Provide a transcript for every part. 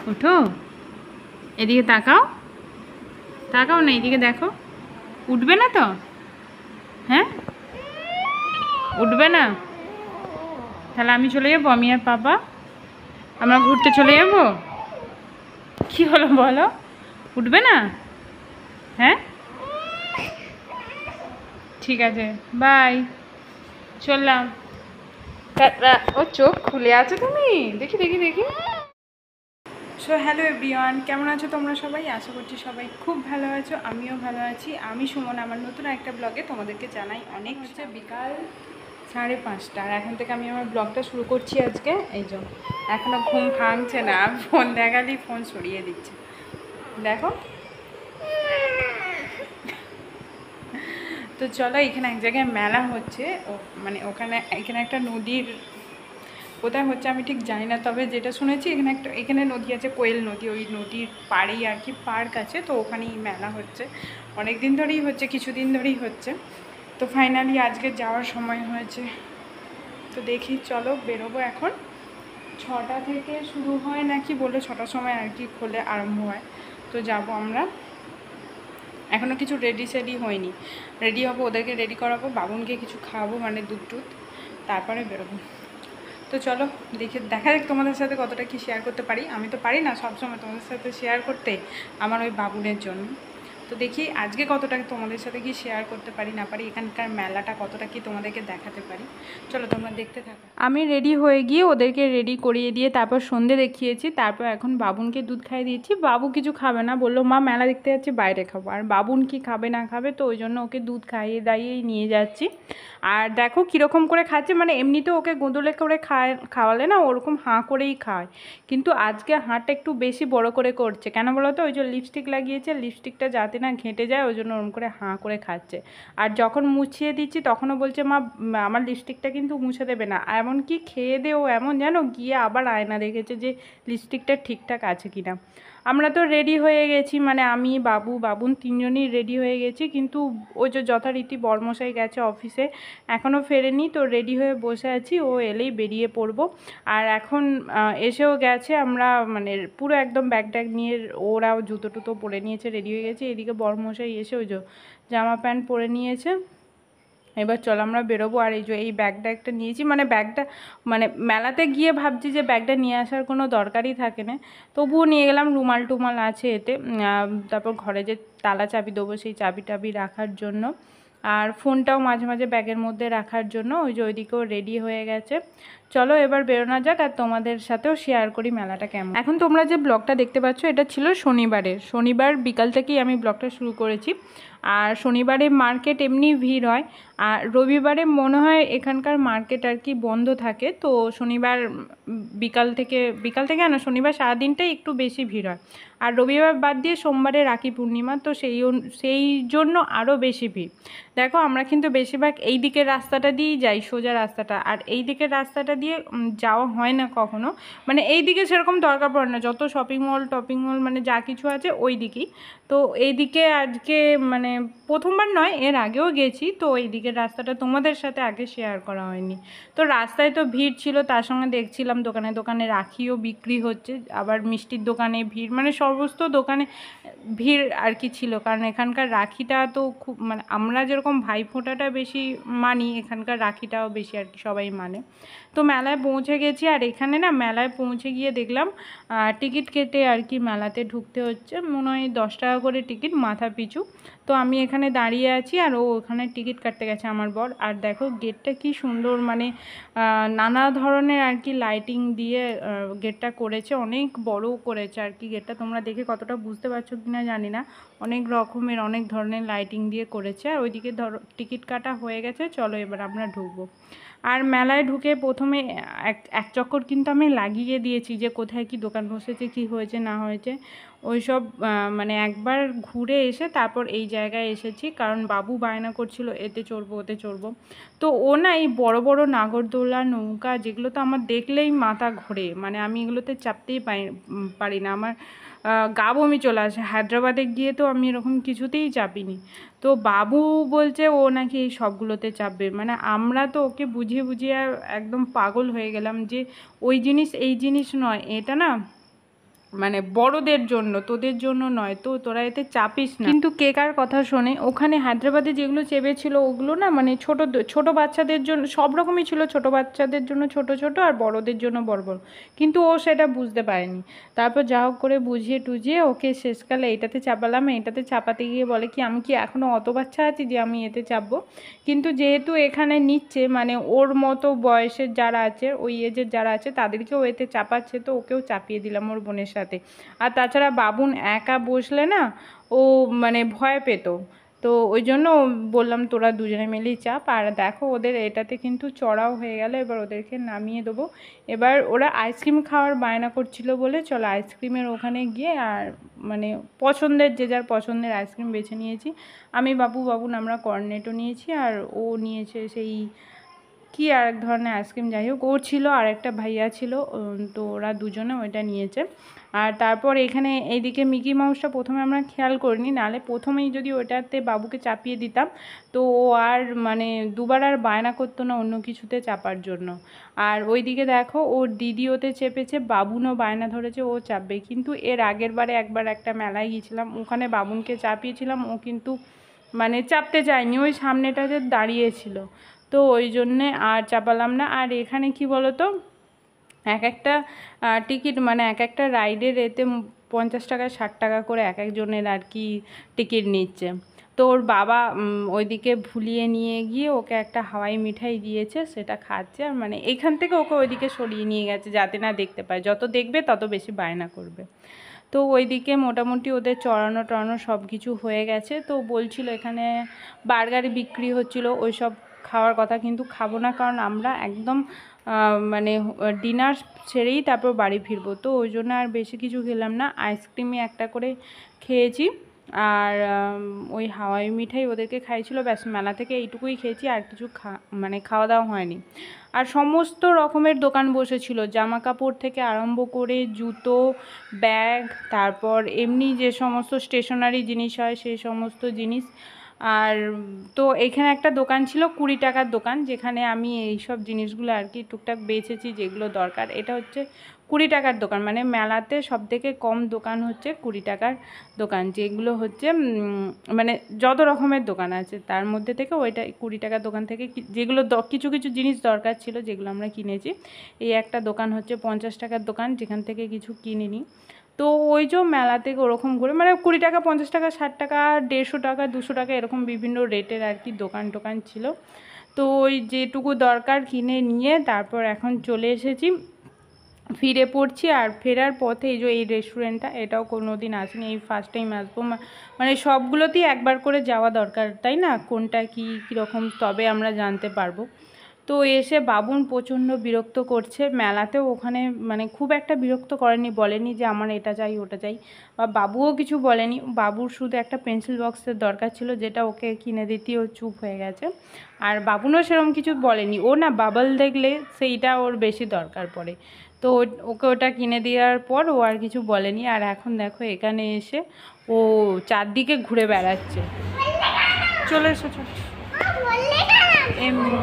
ওঠো, এদিকে তাকাও, তাকাও না, এদিকে দেখো। উঠবে না তো? হ্যাঁ, উঠবে না? তাহলে আমি চলে যাবো, আমি আর পাপা আমরা ঘুরতে চলে যাবো। কি হলো বলো, উঠবে না? হ্যাঁ, ঠিক আছে, বাই, চললাম। ও চোখ খুলে আছে, তুমি দেখি দেখি দেখি। সো হ্যালো এভরিওয়ান, কেমন আছো তোমরা সবাই? আশা করছি সবাই খুব ভালো আছো, আমিও ভালো আছি। আমি সুমন, আমার নতুন একটা ব্লগে তোমাদেরকে জানাই অনেক। হচ্ছে বিকাল 5:30, আর এখন থেকে আমি আমার ব্লগটা শুরু করছি আজকে। এই যে এখনও ঘুম ভাঙছে না, ফোন দেখালেই ফোন সরিয়ে দিচ্ছে। দেখো, তো চলো, এখানে এক জায়গায় মেলা হচ্ছে, মানে এখানে একটা নদীর, কোথায় হচ্ছে আমি ঠিক জানি না, তবে যেটা শুনেছি এখানে নদী আছে, কোয়েল নদী, ওই নদীর পাড়েই আর কি পার্ক আছে, তো ওখানেই মেলা হচ্ছে। অনেক দিন ধরেই হচ্ছে, কিছুদিন ধরেই হচ্ছে, তো ফাইনালি আজকে যাওয়ার সময় হয়েছে। তো দেখি, চলো বেরোবো এখন। 6টা থেকে শুরু হয় নাকি বলে, 6টার সময় আর কি খোলে, আরম্ভ হয়। তো যাব আমরা। এখনও কিছু রেডি হয়নি, রেডি হবো, ওদেরকে রেডি করাবো, বাবুনকে কিছু খাওয়াবো, মানে দুধ টুধ, তারপরে বেরোবো। তো চলো দেখা যাক তোমাদের সাথে কতটা কি শেয়ার করতে পারি। আমি তো পারি না সবসময় তোমাদের সাথে শেয়ার করতে, আমার ওই বাবুনের জন্য। তো দেখি আজকে কতটা তোমাদের সাথে কি শেয়ার করতে পারি না পারি, এখানকার মেলাটা কতটা কি তোমাদেরকে দেখাতে পারি। চলো তোমরা দেখতে থাকো। আমি রেডি হয়ে গিয়ে ওদেরকে রেডি করিয়ে দিয়ে তারপর সন্ধে দেখিয়েছি, তারপর এখন বাবুনকে দুধ খাইয়ে দিয়েছি। বাবু কিছু খাবে না, বললো মা মেলা দেখতে যাচ্ছি, বাইরে খাবো। আর বাবুন কি খাবে না খাবে, তো ওই জন্য ওকে দুধ খাইয়ে দাইয়েই নিয়ে যাচ্ছি। আর দেখো কীরকম করে খাচ্ছে, মানে এমনিতে ওকে গোদলে করে খাওয়ালে না ওরকম হাঁ করেই খায়, কিন্তু আজকে হাঁটা একটু বেশি বড় করে করছে। কেন বলো তো? ওই যে লিপস্টিক লাগিয়েছে, লিপস্টিকটা যাতে না ঘেঁটে যায়, ওই জন্য ওরকম করে হাঁ করে খাচ্ছে। আর যখন মুছিয়ে দিচ্ছি তখনও বলছে মা আমার লিপস্টিকটা কিন্তু মুছে দেবে না। এমনকি খেয়ে দেও এমন, জানো, গিয়ে আবার আয়না দেখেছে যে লিপস্টিকটা ঠিকঠাক আছে কিনা। আমরা তো রেডি হয়ে গেছি, মানে আমি, বাবুন তিনজনই রেডি হয়ে গেছি, কিন্তু ওই যে যথারীতি বরমশাই গেছে অফিসে, এখনও ফেরেনি, তো রেডি হয়ে বসে আছি, ও এলেই বেরিয়ে পড়বো। আর এখন এসেও গেছে, আমরা মানে পুরো একদম ব্যাগ ট্যাগ নিয়ে, ওরাও জুতো টুতো পরে নিয়েছে, রেডি হয়ে গেছে। এদিকে বরমশাই এসে ওই যে জামা প্যান্ট পরে নিয়েছে। এবার চল আমরা বেরোবো। আর এই যে এই ব্যাগটা একটা নিয়েছি, মানে ব্যাগটা মানে মেলাতে গিয়ে ভাবছি যে ব্যাগটা নিয়ে আসার কোনো দরকারই থাকে না, তবুও নিয়ে গেলাম। রুমাল টুমাল আছে এতে, তারপর ঘরে যে তালা চাবি দেবো সেই চাবি টাবি রাখার জন্য, আর ফোনটাও মাঝে মাঝে ব্যাগের মধ্যে রাখার জন্য। ওই যে ওইদিকেও রেডি হয়ে গেছে। চলো এবার বেরোনো যাক, আর তোমাদের সাথেও শেয়ার করি মেলাটা কেমন। এখন তোমরা যে ব্লগটা দেখতে পাচ্ছ, এটা ছিল শনিবার বিকাল থেকেই আমি ব্লগটা শুরু করেছি। আর শনিবারে মার্কেট এমনি ভিড় হয়, আর রবিবারে মনে হয় এখানকার মার্কেট আর কি বন্ধ থাকে, তো শনিবার বিকাল থেকে না, শনিবার সারাদিনটাই একটু বেশি ভিড় হয়। আর রবিবার বাদ দিয়ে সোমবারে রাখি পূর্ণিমা, তো সেই জন্য আরও বেশি ভিড়। দেখো আমরা কিন্তু বেশিরভাগ এই দিকের রাস্তাটা দিয়েই যাই, সোজা রাস্তাটা, আর এই দিকের রাস্তাটা দিয়ে যাওয়া হয় না কখনো, মানে এই দিকে সেরকম দরকার পড়ে না, যত শপিং মল মানে যা কিছু আছে ওই দিকেই। তো এইদিকে আজকে মানে প্রথমবার নয়, এর আগেও গেছি, তো এই দিকের রাস্তাটা তোমাদের সাথে আগে শেয়ার করা হয়নি। তো রাস্তায় তো ভিড় ছিল, তার সঙ্গে দেখছিলাম দোকানে দোকানে রাখিও বিক্রি হচ্ছে, আবার মিষ্টির দোকানে ভিড়, মানে সমস্ত দোকানে ভিড় আর কি ছিল। কারণ এখানকার রাখিটা তো খুব, মানে আমরা যেরকম ভাইফোঁটাটা বেশি মানি, এখানকার রাখিটাও বেশি আর কি সবাই মানে। তো মেলায় পৌঁছে গেছি, আর এখানে না মেলায় পৌঁছে গিয়ে দেখলাম টিকিট কেটে আর কি মেলাতে ঢুকতে হচ্ছে, মনে হয় 10 টাকা করে টিকিট মাথা পিছু। তো আমি এখানে দাঁড়িয়ে আছি, আর ও ওখানে টিকিট কাটতে গেছে আমার বর। আর দেখো গেটটা কি সুন্দর, মানে নানা ধরনের আর কি লাইটিং দিয়ে গেটটা করেছে, অনেক বড় করেছে আর কি গেটটা। তোমরা দেখে কতটা বুঝতে পারছো কিনা জানি না, অনেক রকমের অনেক ধরনের লাইটিং দিয়ে করেছে। আর ওইদিকে ধরো টিকিট কাটা হয়ে গেছে, চলো এবার আমরা ঢুকবো। আর মেলায় ঢুকে প্রথমে এক চক্কর কিন্তু আমি লাগিয়ে দিয়েছি, যে কোথায় কি দোকান বসেছে, কি হয়েছে না হয়েছে ওই সব, মানে একবার ঘুরে এসে তারপর এই জায়গায় এসেছি, কারণ বাবু বায়না করছিল এতে চড়বো ওতে চড়বো। তো ও না এই বড় বড় নাগরদোলা নৌকা, যেগুলো তো আমার দেখলেই মাথা ঘোরে, মানে আমি এগুলোতে চাপতেই পারি না, আমার গা বমি চলে আসে। হায়দ্রাবাদে গিয়ে তো আমি এরকম কিছুতেই চাপিনি, তো বাবু বলছে ও নাকি এই সবগুলোতে চাপবে। মানে আমরা তো ওকে বুঝিয়ে বুঝিয়ে একদম পাগল হয়ে গেলাম যে ওই জিনিস এই জিনিস নয়, এটা না মানে বড়দের জন্য, তোদের জন্য নয়, তো তোরা এতে চাপিস না। কিন্তু কে কার কথা শোনে? ওখানে হায়দ্রাবাদে যেগুলো চেপেছিল ওগুলো না মানে ছোট বাচ্চাদের জন্য, সব রকমই ছিল, ছোট বাচ্চাদের জন্য ছোট ছোট আর বড়দের জন্য বড় বড়, কিন্তু ও সেটা বুঝতে পারেনি। তারপর যা হোক করে বুঝিয়ে টুঝিয়ে ওকে শেষকালে এইটাতে চাপালাম। এইটাতে চাপাতে গিয়ে বলে কি আমি কি এখনও অত বাচ্চা আছি যে আমি এতে চাপবো? কিন্তু যেহেতু এখানে নিচ্ছে মানে ওর মতো বয়সের যারা আছে, ওই এজের যারা আছে তাদেরকেও এতে চাপাচ্ছে, তো ওকেও চাপিয়ে দিলাম ওর বোনের সাথে। আর তাছাড়া বাবুন একা বসলে না ও মানে ভয় পেত, তো ওই জন্য বললাম তোরা দুজনে মিলেই চাপ। আর দেখো ওদের এটাতে কিন্তু চড়াও হয়ে গেল, এবার ওদেরকে নামিয়ে দেবো। এবার ওরা আইসক্রিম খাওয়ার বায়না করছিল বলে চলো আইসক্রিমের ওখানে গিয়ে আর মানে পছন্দের যে যার পছন্দের আইসক্রিম বেছে নিয়েছি। আমি বাবুন আমরা কর্নেটো নিয়েছি আর ও নিয়েছে সেই কি আর এক ধরনের আইসক্রিম, যাই হোক ও ছিল আর একটা ভাইয়া ছিল, তো ওরা দুজনে ওইটা নিয়েছে। আর তারপর এখানে এইদিকে মিকি মাউসটা প্রথমে আমরা খেয়াল করিনি, নাহলে প্রথমেই যদি ওটাতে বাবুকে চাপিয়ে দিতাম তো ও আর মানে দুবার আর বায়না করতো না অন্য কিছুতে চাপার জন্য। আর ওইদিকে দেখো ওর দিদি ওতে চেপেছে, বাবুনও বায়না ধরেছে ও চাপবে, কিন্তু এর আগের বারে একবার একটা মেলায় গিয়েছিলাম, ওখানে বাবুনকে চাপিয়েছিলাম, ও কিন্তু মানে চাপতে চায়নি, ওই সামনেটাতে দাঁড়িয়েছিল, তো ওই জন্যে আর চাপালাম না। আর এখানে কি বলো তো, এক একটা টিকিট মানে এক একটা রাইডের এতে 50 টাকা 60 টাকা করে এক একজনের আর কি টিকিট নিচ্ছে। তো ওর বাবা ওইদিকে ভুলিয়ে নিয়ে গিয়ে ওকে একটা হাওয়াই মিঠাই দিয়েছে, সেটা খাচ্ছে, আর মানে এইখান থেকে ওকে ওইদিকে সরিয়ে নিয়ে গেছে যাতে না দেখতে পায়, যত দেখবে তত বেশি বায়না করবে। তো ওইদিকে মোটামুটি ওদের চড়ানো টড়ানো সব কিছু হয়ে গেছে। তো বলছিল এখানে বার্গার বিক্রি হচ্ছিলো, ওই সব খাওয়ার কথা, কিন্তু খাবো না, কারণ আমরা একদম মানে ডিনার ছেড়েই তারপর বাড়ি ফিরবো, তো ওই জন্য আর বেশি কিছু খেলাম না। আইসক্রিমই একটা করে খেয়েছি আর ওই হাওয়াই মিঠাই ওদেরকে খাইছিল, ব্যাস মেলা থেকে এইটুকুই খেয়েছি, আর কিছু মানে খাওয়া দাওয়া হয়নি। আর সমস্ত রকমের দোকান বসেছিল, জামা কাপড় থেকে আরম্ভ করে জুতো, ব্যাগ, তারপর এমনি যে সমস্ত স্টেশনারি জিনিস হয় সেই সমস্ত জিনিস। আর তো এখানে একটা দোকান ছিল 20 টাকার দোকান, যেখানে আমি এই সব জিনিসগুলো আর কি টুকটাক বেচেছি যেগুলো দরকার। এটা হচ্ছে 20 টাকার দোকান, মানে মেলাতে সবথেকে কম দোকান হচ্ছে 20 টাকার দোকান, যেগুলো হচ্ছে মানে যত রকমের দোকান আছে তার মধ্যে থেকে ওইটা 20 টাকার দোকান থেকে যেগুলো কিছু কিছু জিনিস দরকার ছিল যেগুলো আমরা কিনেছি। এই একটা দোকান হচ্ছে 50 টাকার দোকান, যেখান থেকে কিছু কিনিনি। তো ওই যে মেলা থেকে ওরকম করে মানে 20 টাকা, 50 টাকা, 60 টাকা, 150 টাকা, 200 টাকা এরকম বিভিন্ন রেটের আর কি দোকান টোকান ছিল। তো ওই যেটুকু দরকার কিনে নিয়ে তারপর এখন চলে এসেছি, ফিরে পড়ছি। আর ফেরার পথে এই যে এই রেস্টুরেন্টটা, এটাও কোনো দিন আসিনি, এই ফার্স্ট টাইম আসবো। মানে সবগুলোতেই একবার করে যাওয়া দরকার, তাই না? কোনটা কীরকম তবে আমরা জানতে পারবো। তো এসে বাবুন প্রচণ্ড বিরক্ত করছে মেলাতেও, ওখানে মানে খুব একটা বিরক্ত করেনি, বলেনি যে আমার এটা চাই ওটা চাই, বা বাবুও কিছু বলেনি। বাবুর শুধু একটা পেন্সিল বক্সের দরকার ছিল, যেটা ওকে কিনে দিতেই ও চুপ হয়ে গেছে। আর বাবুনও সেরকম কিছু বলেনি, ও না বাবল দেখলে সেইটা ওর বেশি দরকার পড়ে, তো ওকে ওটা কিনে দেওয়ার পর ও আর কিছু বলেনি। আর এখন দেখো এখানে এসে ও চারদিকে ঘুরে বেড়াচ্ছে। চলে এসেছো? এমনি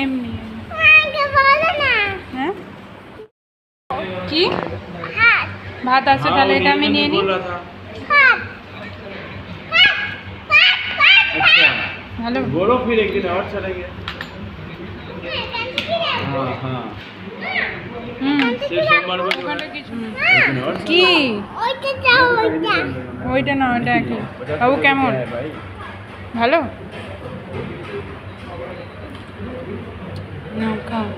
এমনি হ্যাঁ কি ভাত আছে, তাহলে এটা আমি নিয়ে নিই। हेलो बोलो फिर एक दिन और चलेंगे। हाँ हाँ কি ওইটা না ওইটা কি বাবু কেমন ভালো ना खाओ।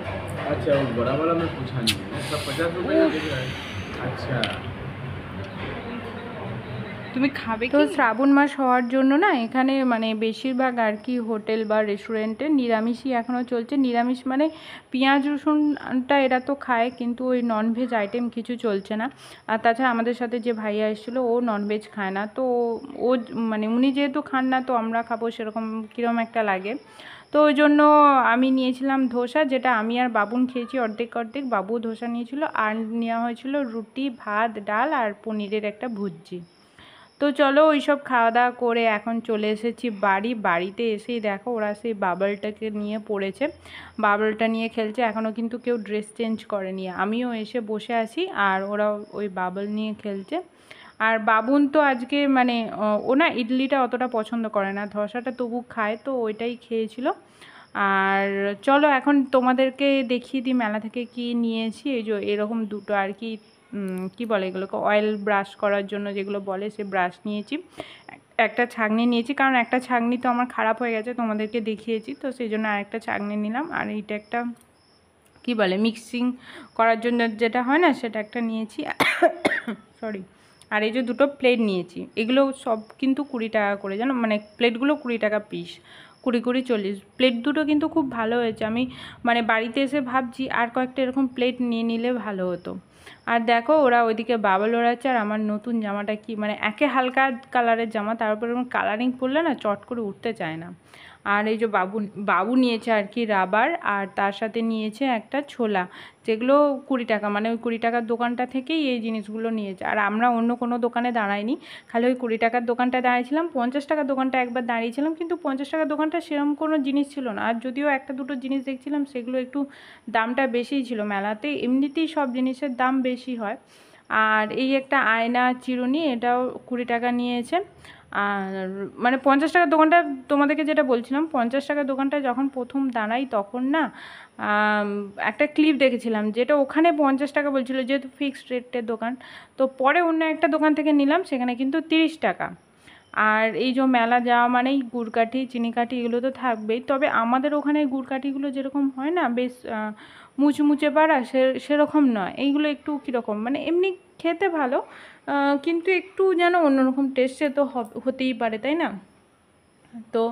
अच्छा वो बड़ा वाला मैं पूछा नहीं, सब 50 रुपए का दिख रहा है। अच्छा তুমি খাবে? তো শ্রাবণ মাস হওয়ার জন্য না এখানে মানে বেশিরভাগ আর কি হোটেল বা রেস্টুরেন্টে নিরামিষই এখনও চলছে। নিরামিষ মানে পেঁয়াজ রসুনটা এরা তো খায়, কিন্তু ওই ননভেজ আইটেম কিছু চলছে না। আর তাছাড়া আমাদের সাথে যে ভাইয়া এসেছিলো ও ননভেজ খায় না, তো ও মানে উনি যেহেতু খান না তো আমরা খাবো সেরকম কীরকম একটা লাগে। তো ওই জন্য আমি নিয়েছিলাম ধোসা, যেটা আমি আর বাবুন খেয়েছি অর্ধেক অর্ধেক, বাবু ধোসা নিয়েছিল, আর নেওয়া হয়েছিল রুটি, ভাত, ডাল আর পনিরের একটা ভুজি। তো চলো ওইসব খাওয়া দাওয়া করে এখন চলে এসেছি বাড়িতে এসেই দেখো ওরা সেই বাবলটাকে নিয়ে পড়েছে, বাবলটা নিয়ে খেলছে। এখনও কিন্তু কেউ ড্রেস চেঞ্জ করেনি, আমিও এসে বসে আছি আর ওরা ওই বাবল নিয়ে খেলছে। আর বাবুন তো আজকে মানে ও না ইডলিটা অতটা পছন্দ করে না, ধোসাটা তবু খায়, তো ওইটাই খেয়েছিল। আর চলো এখন তোমাদেরকে দেখিয়ে দিই মেলা থেকে কি নিয়েছি। এই যে এরকম দুটো আর কি কি বলে এগুলোকে, অয়েল ব্রাশ করার জন্য যেগুলো বলে, সে ব্রাশ নিয়েছি। একটা ছাঁকনি নিয়েছি, কারণ একটা ছাঁকনি তো আমার খারাপ হয়ে গেছে, তোমাদেরকে দেখিয়েছি, তো সেই জন্য আরেকটা ছাঁকনি নিলাম। আর এইটা একটা কি বলে মিক্সিং করার জন্য যেটা হয় না, সেটা একটা নিয়েছি। সরি। আর এই যে দুটো প্লেট নিয়েছি, এগুলো সব কিন্তু 20 টাকা করে, জানো, মানে প্লেটগুলো 20 টাকা পিস, 20-40 প্লেট। দুটো কিন্তু খুব ভালো হয়েছে। আমি মানে বাড়িতে এসে ভাবছি আর কয়েকটা এরকম প্লেট নিয়ে নিলে ভালো হতো। আর দেখো ওরা ওইদিকে বাবল ওড়াচ্ছে, আর আমার নতুন জামাটা কি মানে একে হালকা কালারের জামা, তার উপর এরকম কালারিং করলে না চট করে উঠতে চায় না। আর এই যে বাবু নিয়েছে আর কি রাবার, আর তার সাথে নিয়েছে একটা ছোলা, যেগুলো 20 টাকা, মানে ওই 20 টাকার দোকানটা থেকেই এই জিনিসগুলো নিয়েছে। আর আমরা অন্য কোনো দোকানে দাঁড়াইনি, খালি ওই 20 টাকার দোকানটা দাঁড়িয়েছিলাম। 50 টাকার দোকানটা একবার দাঁড়িয়েছিলাম, কিন্তু 50 টাকার দোকানটা সেরকম কোনো জিনিস ছিল না। আর যদিও একটা দুটো জিনিস দেখছিলাম, সেগুলো একটু দামটা বেশিই ছিল। মেলাতে এমনিতেই সব জিনিসের দাম বেশি হয়। আর এই একটা আয়না চিরুনি, এটাও 20 টাকা নিয়েছে। আর মানে 50 টাকার দোকানটা, তোমাদেরকে যেটা বলছিলাম, 50 টাকার দোকানটা যখন প্রথম দাঁড়াই তখন না একটা ক্লিপ দেখেছিলাম, যেটা ওখানে 50 টাকা বলছিল, যেহেতু ফিক্সড রেটের দোকান। তো পরে অন্য একটা দোকান থেকে নিলাম, সেখানে কিন্তু 30 টাকা। আর এই যে মেলা যাওয়া মানেই গুড়কাঠি চিনিকাঠি এগুলো তো থাকবেই, তবে আমাদের ওখানে গুড়কাঠিগুলো যেরকম হয় না বেশ মুচমুচে পাড়া, সেরকম নয়। এইগুলো একটু কীরকম মানে এমনি খেতে ভালো, কিন্তু একটু যেন অন্যরকম টেস্টে তো হতেই পারে, তাই না? তো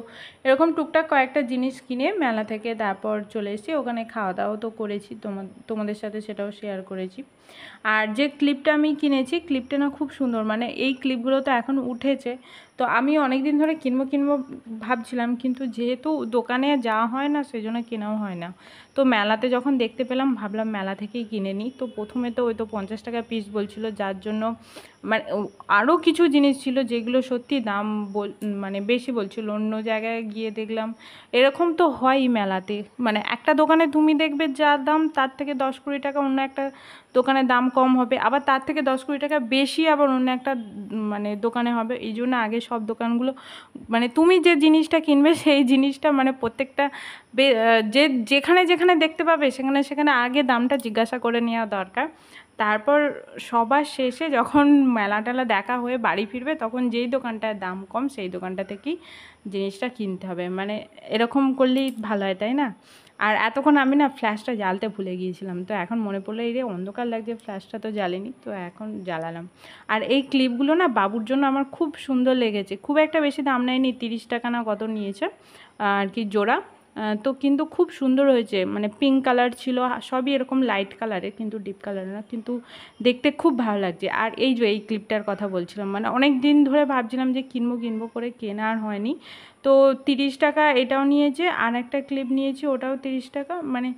এরকম টুকটাক কয়েকটা জিনিস কিনে মেলা থেকে তারপর চলে এসেছি। ওখানে খাওয়া দাওয়া তো করেছি, তোমাদের সাথে সেটাও শেয়ার করেছি। আর যে ক্লিপটা আমি কিনেছি, ক্লিপটা না খুব সুন্দর, মানে এই ক্লিপগুলো তো এখন উঠেছে, তো আমি অনেক দিন ধরে কিনবো ভাবছিলাম, কিন্তু যেহেতু দোকানে যাওয়া হয় না, সেই জন্য কেনাও হয় না। তো মেলাতে যখন দেখতে পেলাম, ভাবলাম মেলা থেকেই কিনে নিই। তো প্রথমে তো ওই তো 50 টাকা পিস বলছিল, যার জন্য মানে আরও কিছু জিনিস ছিল যেগুলো সত্যি দাম মানে বেশি বলছিল। অন্য জায়গায় গিয়ে দেখলাম এরকম তো হয়ই মেলাতে, মানে একটা দোকানে তুমি দেখবে যা দাম, তার থেকে 10-20 টাকা অন্য একটা দোকানে দাম কম হবে, আবার তার থেকে 10-20 টাকা বেশি আবার অন্য একটা মানে দোকানে হবে। এই জন্য আগে সব দোকানগুলো মানে তুমি যে জিনিসটা কিনবে সেই জিনিসটা মানে প্রত্যেকটা যেখানে যেখানে দেখতে পাবে সেখানে আগে দামটা জিজ্ঞাসা করে নেওয়া দরকার। তারপর সবার শেষে যখন মেলা টেলা দেখা হয়ে বাড়ি ফিরবে, তখন যেই দোকানটার দাম কম সেই দোকানটা থেকেই জিনিসটা কিনতে হবে, মানে এরকম করলেই ভালো হয়, তাই না? আর এতক্ষণ আমি না ফ্ল্যাশটা জ্বালতে ভুলে গিয়েছিলাম, তো এখন মনে পড়লো এই রে অন্ধকার লাগছে, ফ্ল্যাশটা তো জ্বালিনি, তো এখন জ্বালালাম। আর এই ক্লিপগুলো না বাবুর জন্য আমার খুব সুন্দর লেগেছে, খুব একটা বেশি দাম নেয়নি, 30 টাকা না কত নিয়েছে আর কি জোড়া। তো কিন্তু খুব সুন্দর হয়েছে, মানে পিঙ্ক কালার ছিল, সবই এরকম লাইট কালারের, কিন্তু ডিপ কালার না, কিন্তু দেখতে খুব ভালো লাগছে। আর এই যে এই ক্লিপটার কথা বলছিলাম, মানে অনেক দিন ধরে ভাবছিলাম যে কিনবো করে কেনা আর হয়নি। তো 30 টাকা এটাও নিয়েছে, আর একটা ক্লিপ নিয়েছি ওটাও 30 টাকা, মানে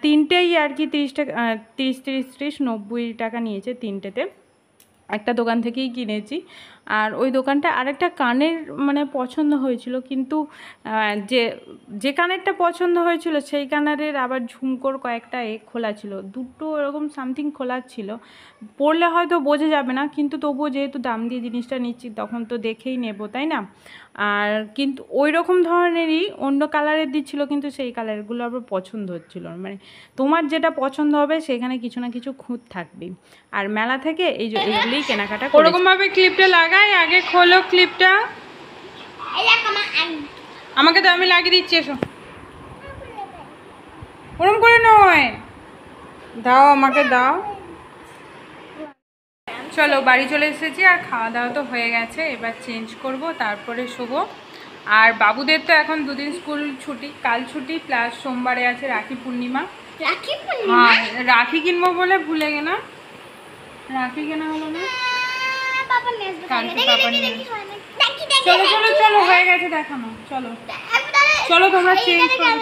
তিনটেই আর কি 30 টাকা, 30 90 টাকা নিয়েছে তিনটেতে। একটা দোকান থেকেই কিনেছি। আর ওই দোকানটা আরেকটা কানের মানে পছন্দ হয়েছিল, কিন্তু যে কানেরটা পছন্দ হয়েছিল সেই কানেরের আবার ঝুমকোর কয়েকটা খোলা ছিল, দুটো এরকম সামথিং খোলা ছিল। পরলে হয়তো বোঝা যাবে না, কিন্তু তবুও যেহেতু দাম দিয়ে জিনিসটা নিচ্ছি তখন তো দেখেই নেব, তাই না? আর কিন্তু ওই রকম ধরনেরই অন্য কালারের দিচ্ছিল, কিন্তু সেই কালারগুলো আবার পছন্দ হচ্ছিল না। মানে তোমার যেটা পছন্দ হবে সেখানে কিছু না কিছু খুঁত থাকবেই। আর মেলা থেকে এই যে এইগুলিই কেনাকাটা ওরকমভাবে ক্লিপটা লাগাই, আগে খোলো ক্লিপটা, আমাকে তো আমি লাগিয়ে দিচ্ছি, এসো। ওরকম করে নয়, দাও আমাকে দাও। চলো বাড়ি চলে এসেছি, আর খাওয়া দাওয়া তো হয়ে গেছে, এবার চেঞ্জ করব, তারপরে শোবো। আর বাবুদের তো এখন 2 দিন স্কুল ছুটি, কাল ছুটি প্লাস সোমবারে আছে রাখি পূর্ণিমা। হ্যাঁ রাখি কিনবো বলে ভুলে গেলাম, রাখি কেনা হলো না। চলো চলো চলো হয়ে গেছে দেখানো, চলো চলো তোমরা চেঞ্জ করো,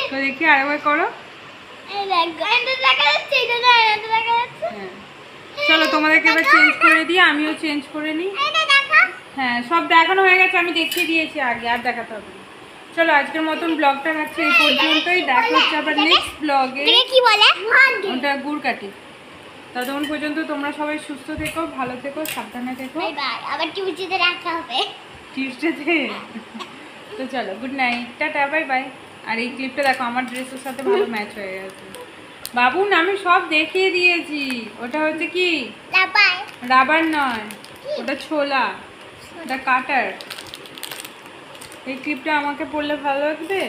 তো দেখি আরেকবার করো। চলো তোমাদেরকে এবার চেঞ্জ করে দিই, আমিও চেঞ্জ করে নিই। হ্যাঁ সব দেখানো হয়ে গেছে, আমি দেখিয়ে দিয়েছি আগে, আর দেখাতে হবে না। চলো আজকের মতন ব্লগটা রাখছি এই পর্যন্তই, দেখা হচ্ছে আবার নেক্সট ব্লগে। কি বলে ওটা গুড় কাটি। ততক্ষণ পর্যন্ত তোমরা সবাই সুস্থ থেকো, ভালো থেকো, সাবধানে থেকো। বাই বাই, আবার টিউসডেতে রাখতে হবে। টিউসডেতে। তো চলো good night, tata, bye bye. আর এই ক্লিপটা দেখো, আমার ড্রেসের সাথে ভালো ম্যাচ হয়ে গেছে। বাবুন আমি সব দেখিয়ে দিয়েছি। ওটা হচ্ছে কি বাই। রাবার নয়, ওটা ছোলা, ওটা কাটার। এই ক্লিপটা আমাকে পরলে ভালো লাগবে।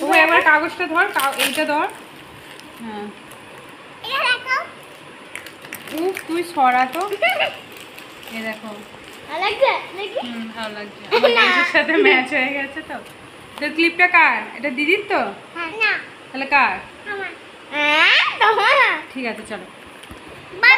ও একবার কাগজটা ধর, এইটা ধর। হ্যাঁ এটা রাখো। তুই সরা তো। এ দেখো ভালো লাগছে নাকি? ভালো লাগছে, আমার ড্রেসের সাথে ম্যাচ হয়ে গেছে। তো তো ক্লিপটা কার? এটা দিদির তো? না তাহলে কার? আমার। হ্যাঁ তোমার। ঠিক আছে চলো। বাই।